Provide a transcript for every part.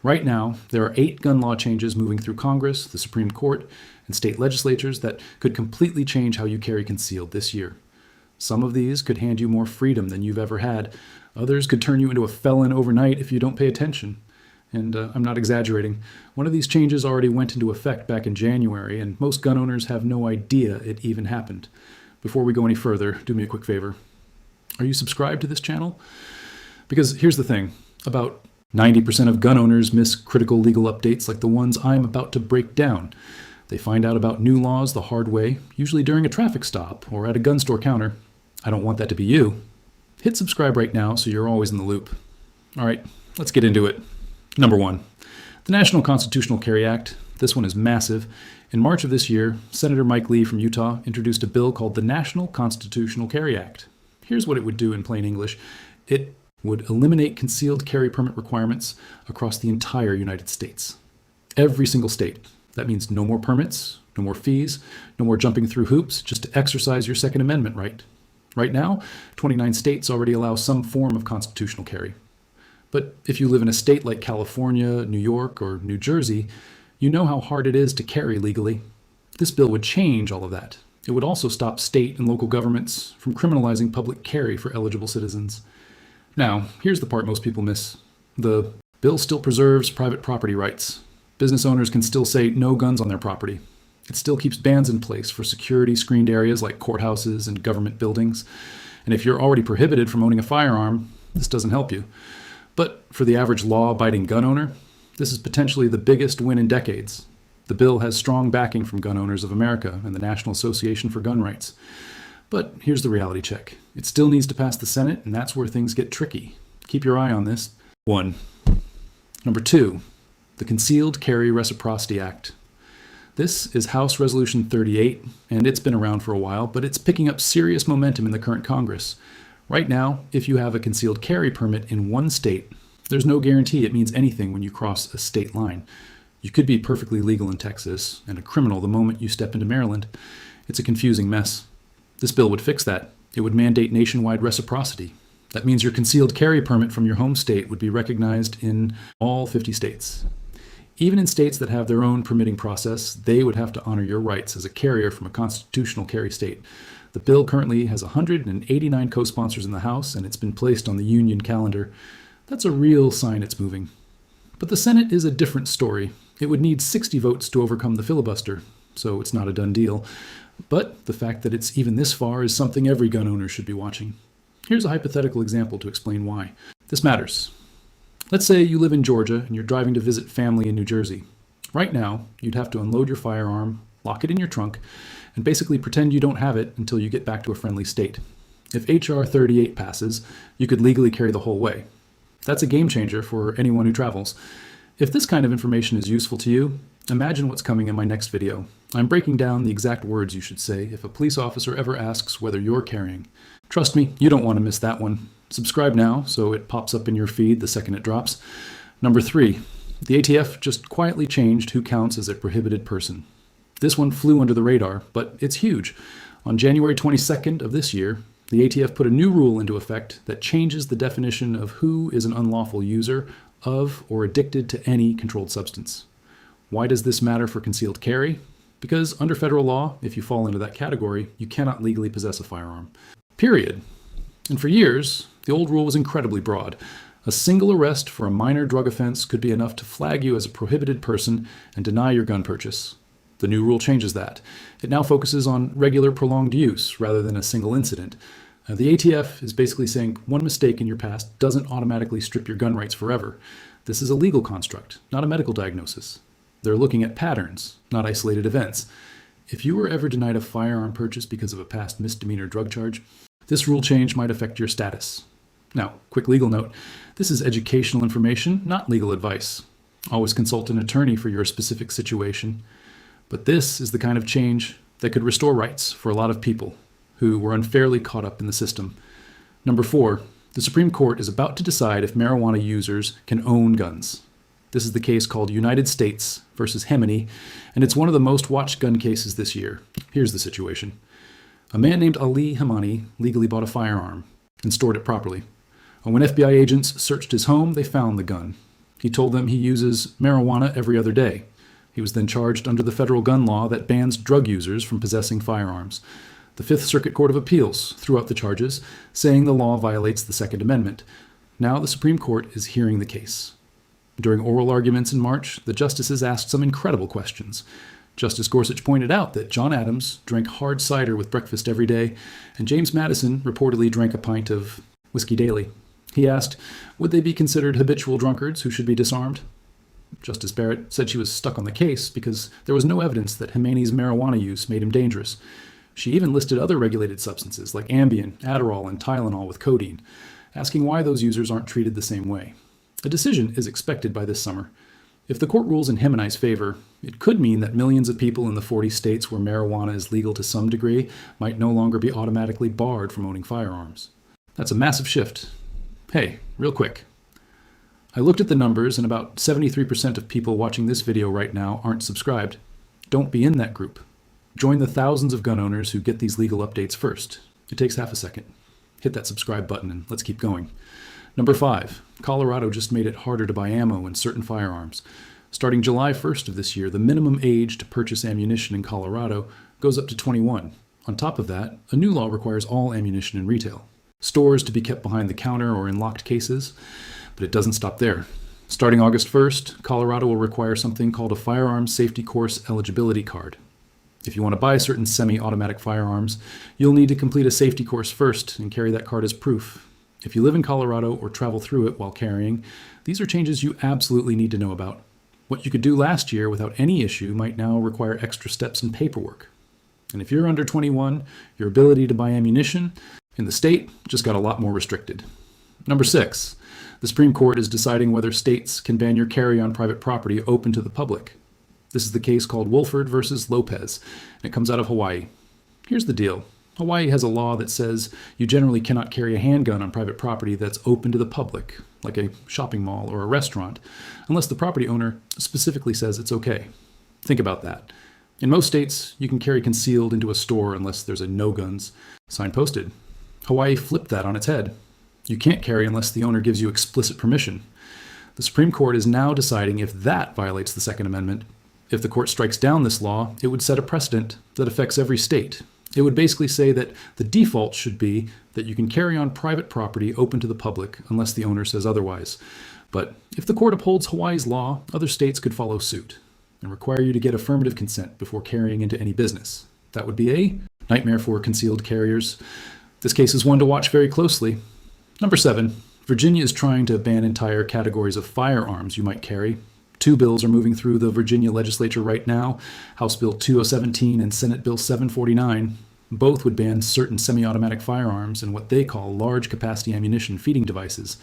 Right now, there are 8 gun law changes moving through Congress, the Supreme Court, and state legislatures that could completely change how you carry concealed this year. Some of these could hand you more freedom than you've ever had. Others could turn you into a felon overnight if you don't pay attention. And I'm not exaggerating. One of these changes already went into effect back in January, and most gun owners have no idea it even happened. Before we go any further, do me a quick favor. Are you subscribed to this channel? Because here's the thing. About 90% of gun owners miss critical legal updates like the ones I'm about to break down. They find out about new laws the hard way, usually during a traffic stop or at a gun store counter. I don't want that to be you. Hit subscribe right now so you're always in the loop. All right, let's get into it. Number 1, the National Constitutional Carry Act. This one is massive. In March of this year, Senator Mike Lee from Utah introduced a bill called the National Constitutional Carry Act. Here's what it would do in plain English. It would eliminate concealed carry permit requirements across the entire United States. Every single state. That means no more permits, no more fees, no more jumping through hoops just to exercise your Second Amendment right. Right now, 29 states already allow some form of constitutional carry. But if you live in a state like California, New York, or New Jersey, you know how hard it is to carry legally. This bill would change all of that. It would also stop state and local governments from criminalizing public carry for eligible citizens. Now, here's the part most people miss. The bill still preserves private property rights. Business owners can still say no guns on their property. It still keeps bans in place for security screened areas like courthouses and government buildings. And if you're already prohibited from owning a firearm, this doesn't help you. But for the average law-abiding gun owner, this is potentially the biggest win in decades. The bill has strong backing from Gun Owners of America and the National Association for Gun Rights. But here's the reality check. It still needs to pass the Senate, and that's where things get tricky. Keep your eye on this. 1. Number 2, the Concealed Carry Reciprocity Act. This is House Resolution 38, and it's been around for a while, but it's picking up serious momentum in the current Congress. Right now, if you have a concealed carry permit in one state, there's no guarantee it means anything when you cross a state line. You could be perfectly legal in Texas and a criminal the moment you step into Maryland. It's a confusing mess. This bill would fix that. It would mandate nationwide reciprocity. That means your concealed carry permit from your home state would be recognized in all 50 states. Even in states that have their own permitting process, they would have to honor your rights as a carrier from a constitutional carry state. The bill currently has 189 co-sponsors in the House, and it's been placed on the union calendar. That's a real sign it's moving. But the Senate is a different story. It would need 60 votes to overcome the filibuster, so it's not a done deal. But the fact that it's even this far is something every gun owner should be watching. Here's a hypothetical example to explain why. This matters. Let's say you live in Georgia and you're driving to visit family in New Jersey. Right now, you'd have to unload your firearm, lock it in your trunk, and basically pretend you don't have it until you get back to a friendly state. If H.R. 38 passes, you could legally carry the whole way. That's a game changer for anyone who travels. If this kind of information is useful to you, imagine what's coming in my next video. I'm breaking down the exact words you should say if a police officer ever asks whether you're carrying. Trust me, you don't want to miss that one. Subscribe now so it pops up in your feed the second it drops. Number 3, the ATF just quietly changed who counts as a prohibited person. This one flew under the radar, but it's huge. On January 22nd of this year, the ATF put a new rule into effect that changes the definition of who is an unlawful user of or addicted to any controlled substance. Why does this matter for concealed carry? Because under federal law, if you fall into that category, you cannot legally possess a firearm. Period. And for years, the old rule was incredibly broad. A single arrest for a minor drug offense could be enough to flag you as a prohibited person and deny your gun purchase. The new rule changes that. It now focuses on regular prolonged use rather than a single incident. The ATF is basically saying one mistake in your past doesn't automatically strip your gun rights forever. This is a legal construct, not a medical diagnosis. They're looking at patterns, not isolated events. If you were ever denied a firearm purchase because of a past misdemeanor drug charge, this rule change might affect your status. Now, quick legal note, this is educational information, not legal advice. Always consult an attorney for your specific situation. But this is the kind of change that could restore rights for a lot of people who were unfairly caught up in the system. Number 4, the Supreme Court is about to decide if marijuana users can own guns. This is the case called United States versus Hemani, and it's one of the most watched gun cases this year. Here's the situation. A man named Ali Hemani legally bought a firearm and stored it properly. And when FBI agents searched his home, they found the gun. He told them he uses marijuana every other day. He was then charged under the federal gun law that bans drug users from possessing firearms. The Fifth Circuit Court of Appeals threw out the charges, saying the law violates the Second Amendment. Now the Supreme Court is hearing the case. During oral arguments in March, the justices asked some incredible questions. Justice Gorsuch pointed out that John Adams drank hard cider with breakfast every day, and James Madison reportedly drank a pint of whiskey daily. He asked, would they be considered habitual drunkards who should be disarmed? Justice Barrett said she was stuck on the case because there was no evidence that Hemani's marijuana use made him dangerous. She even listed other regulated substances like Ambien, Adderall, and Tylenol with codeine, asking why those users aren't treated the same way. A decision is expected by this summer. If the court rules in Hemani's favor, it could mean that millions of people in the 40 states where marijuana is legal to some degree might no longer be automatically barred from owning firearms. That's a massive shift. Hey, real quick. I looked at the numbers, and about 73% of people watching this video right now aren't subscribed. Don't be in that group. Join the thousands of gun owners who get these legal updates first. It takes half a second. Hit that subscribe button and let's keep going. Number 5. Colorado just made it harder to buy ammo and certain firearms. Starting July 1st of this year, the minimum age to purchase ammunition in Colorado goes up to 21. On top of that, a new law requires all ammunition in retail. Stores to be kept behind the counter or in locked cases, but it doesn't stop there. Starting August 1st, Colorado will require something called a Firearms Safety Course eligibility card. If you want to buy certain semi-automatic firearms, you'll need to complete a safety course first and carry that card as proof. If you live in Colorado or travel through it while carrying, these are changes you absolutely need to know about. What you could do last year without any issue might now require extra steps and paperwork. And if you're under 21, your ability to buy ammunition in the state just got a lot more restricted. Number 6, the Supreme Court is deciding whether states can ban your carry on private property open to the public. This is the case called Wolford versus Lopez, and it comes out of Hawaii. Here's the deal. Hawaii has a law that says you generally cannot carry a handgun on private property that's open to the public, like a shopping mall or a restaurant, unless the property owner specifically says it's okay. Think about that. In most states, you can carry concealed into a store unless there's a no guns sign posted. Hawaii flipped that on its head. You can't carry unless the owner gives you explicit permission. The Supreme Court is now deciding if that violates the Second Amendment. If the court strikes down this law, it would set a precedent that affects every state. It would basically say that the default should be that you can carry on private property open to the public unless the owner says otherwise. But if the court upholds Hawaii's law, other states could follow suit and require you to get affirmative consent before carrying into any business. That would be a nightmare for concealed carriers. This case is one to watch very closely. Number 7, Virginia is trying to ban entire categories of firearms you might carry. 2 bills are moving through the Virginia legislature right now, House Bill 2017 and Senate Bill 749. Both would ban certain semi-automatic firearms and what they call large-capacity ammunition feeding devices.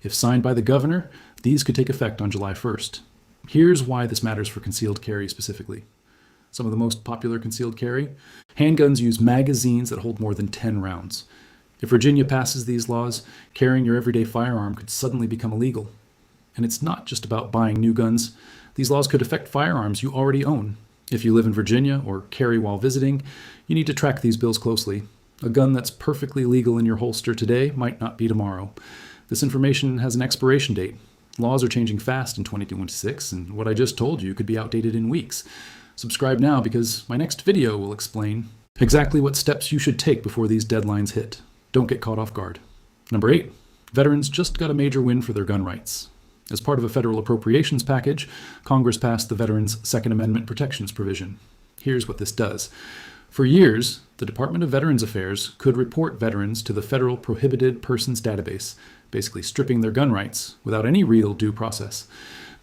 If signed by the governor, these could take effect on July 1st. Here's why this matters for concealed carry specifically. Some of the most popular concealed carry: handguns use magazines that hold more than 10 rounds. If Virginia passes these laws, carrying your everyday firearm could suddenly become illegal. And it's not just about buying new guns. These laws could affect firearms you already own. If you live in Virginia or carry while visiting, you need to track these bills closely. A gun that's perfectly legal in your holster today might not be tomorrow. This information has an expiration date. Laws are changing fast in 2026, and what I just told you could be outdated in weeks. Subscribe now because my next video will explain exactly what steps you should take before these deadlines hit. Don't get caught off guard. Number 8, veterans just got a major win for their gun rights. As part of a federal appropriations package, Congress passed the Veterans' Second Amendment protections provision. Here's what this does. For years, the Department of Veterans Affairs could report veterans to the federal prohibited persons database, basically stripping their gun rights without any real due process.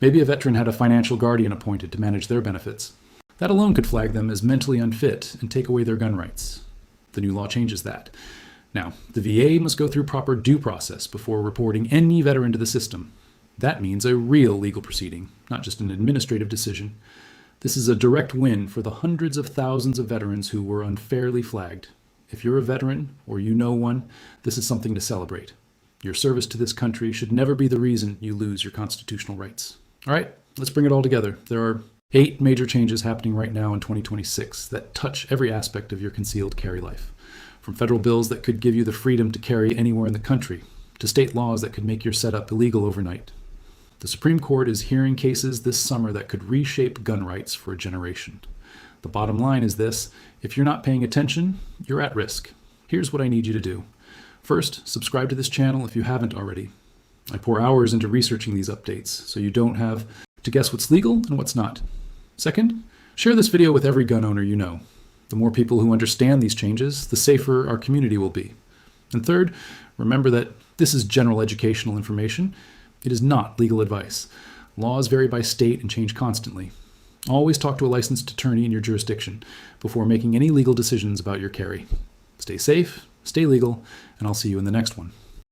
Maybe a veteran had a financial guardian appointed to manage their benefits. That alone could flag them as mentally unfit and take away their gun rights. The new law changes that. Now, the VA must go through proper due process before reporting any veteran to the system. That means a real legal proceeding, not just an administrative decision. This is a direct win for the hundreds of thousands of veterans who were unfairly flagged. If you're a veteran, or you know one, this is something to celebrate. Your service to this country should never be the reason you lose your constitutional rights. All right, let's bring it all together. There are 8 major changes happening right now in 2026 that touch every aspect of your concealed carry life. From federal bills that could give you the freedom to carry anywhere in the country, to state laws that could make your setup illegal overnight. The Supreme Court is hearing cases this summer that could reshape gun rights for a generation. The bottom line is this: if you're not paying attention, you're at risk. Here's what I need you to do. First, subscribe to this channel if you haven't already. I pour hours into researching these updates, so you don't have to guess what's legal and what's not. Second, share this video with every gun owner you know. The more people who understand these changes, the safer our community will be. And third, remember that this is general educational information. It is not legal advice. Laws vary by state and change constantly. Always talk to a licensed attorney in your jurisdiction before making any legal decisions about your carry. Stay safe, stay legal, and I'll see you in the next one.